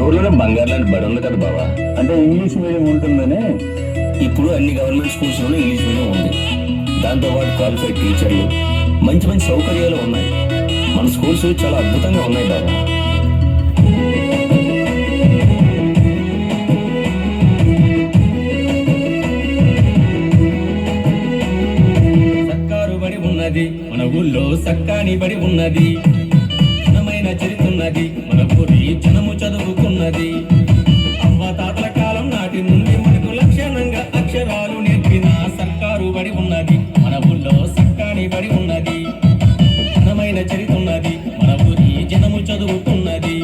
ఊర్లోనే బంగారు లాంటి బడి ఉంది కదా బాబా. అంటే ఇంగ్లీష్ మీడియం ఉంటుందని. ఇప్పుడు అన్ని గవర్నమెంట్ స్కూల్స్ లోనే ఇంగ్లీష్ మీడియం ఉంది. దాంతోపాటు క్వాలిఫైడ్ టీచర్లు, మంచి మంచి సౌకర్యాలు ఉన్నాయి. మన స్కూల్స్ చాలా అద్భుతంగా ఉన్నాయి బాబా. సర్కారు బడి ఉన్నది మన ఊళ్ళో, సక్కాని బడి ఉన్నది, ఘనమైన చరిత్ర ఉన్నది, మన ఊరి జనము చదువుకున్నది. అవ్వాతాతల కాలం నాటి నుండి మనకు లక్షణంగా అక్షరాలు నేర్పిన సర్కారు బడి ఉన్నది మన ఊళ్ళో, సక్కాని బడి ఉన్నది, ఘనమైన చరిత్ర ఉన్నది, మన ఊరి జనము చదువుకున్నది.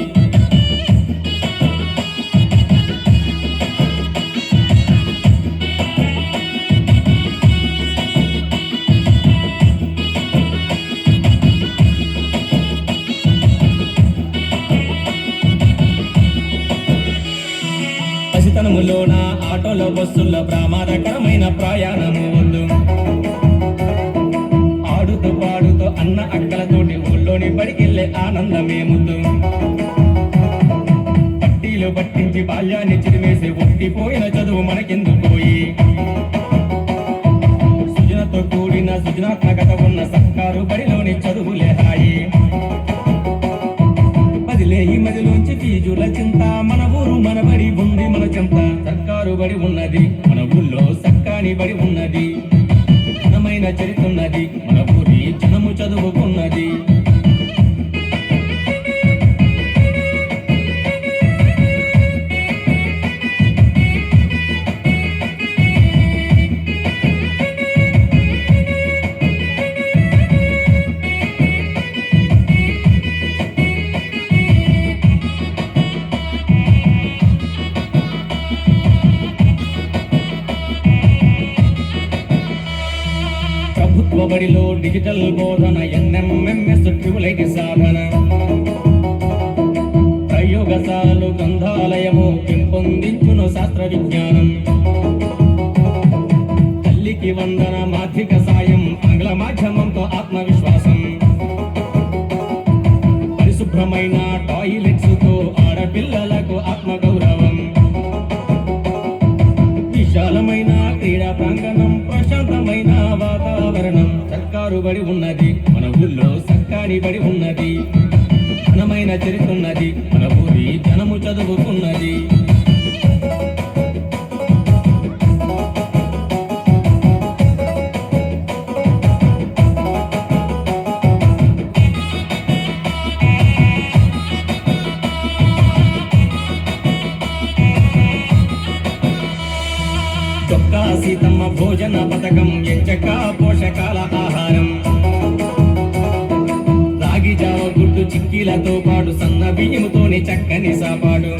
పసితనములోన ఆటోలో బస్సుల్లో ప్రమాదకరమైన ప్రయాణము వద్దు. ఆడుతూ పాడుతూ అన్న అక్కలతోటి ఊళ్ళోని బడికెళ్ళే ఆనందమే ముద్దు. పట్టీలు పట్టించి బాల్యాన్ని చిరిమేసి ఒట్టిపోయిన చదువు మనకెందుకు పోయి, సృజనతో కూడిన సృజనాత్మకత ఉన్న సర్కారు బడిలోని చదువులే హాయి. ఈ మదిలోంచి ఫీజుల చింత, మన ఊరు మన బడి ఉంది మన చెంత. సర్కారు బడి ఉన్నది మన ఊళ్ళో, సక్కాని బడి ఉన్నది, ఘనమైన చరిత్ర ఉన్నది, మన ఊరి జనము చదువుకున్నది. ప్రభుత్వ బడిలో డిజిటల్ బోధన, ఎన్ఎంఎంఎస్ ట్రిబులైటి సాధన, ప్రయోగశాలలు గ్రంథాలయము పెంపొందించును శాస్త్ర విజ్ఞానం. తల్లికి వందన మాధ్యమిక సాయం, ఆంగ్ల మాధ్యమంతో ఆత్మవిశ్వాసం, పరిశుభ్రమైన టాయిలెట్స్ తో ఆడపిల్లలకు ఆత్మగౌరవం, విశాలమైన క్రీడా ప్రాంగణం, ప్రశాంతమైన వాతావరణం. సర్కారు బడి ఉన్నది మన ఊళ్ళో, సక్కాని బడి ఉన్నది, ఘనమైన చరిత్ర ఉన్నది, మన ఊరి జనము చదువుకున్నది. చొక్కా సీతమ్మ భోజన పథకం, ఎంచక పోషకాల ఆహారం, రాగి జావ గుడ్డు చిక్కీలతో పాటు సన్న బియ్యముతోని చక్కని సాపాడు,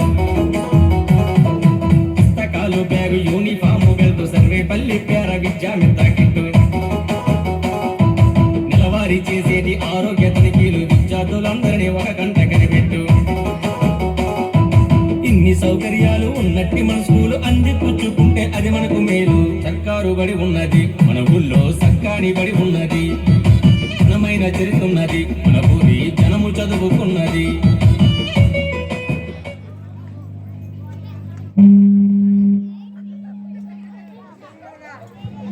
పుస్తకాలు బ్యాగు యూనిఫాము వెళ్తూ సర్వేపల్లి పేర విద్యామిత్ర కిట్టు, నెలవారీ చేసేది ఆరోగ్య తనిఖీలు, విద్యార్థులందరినీ ఒక గంట కనిపెట్టు. ఇన్ని సౌకర్యాలు ఉన్నట్టి మన స్కూలు అందిపుచ్చుకుంటే అది మనకు మేలు. సర్కారు బడి ఉన్నది మన ఊళ్ళో, సక్కాని బడి ఉన్నది, ఘనమైన చరిత్ర ఉన్నది, మన ఊరి జనము చదువుకున్నది.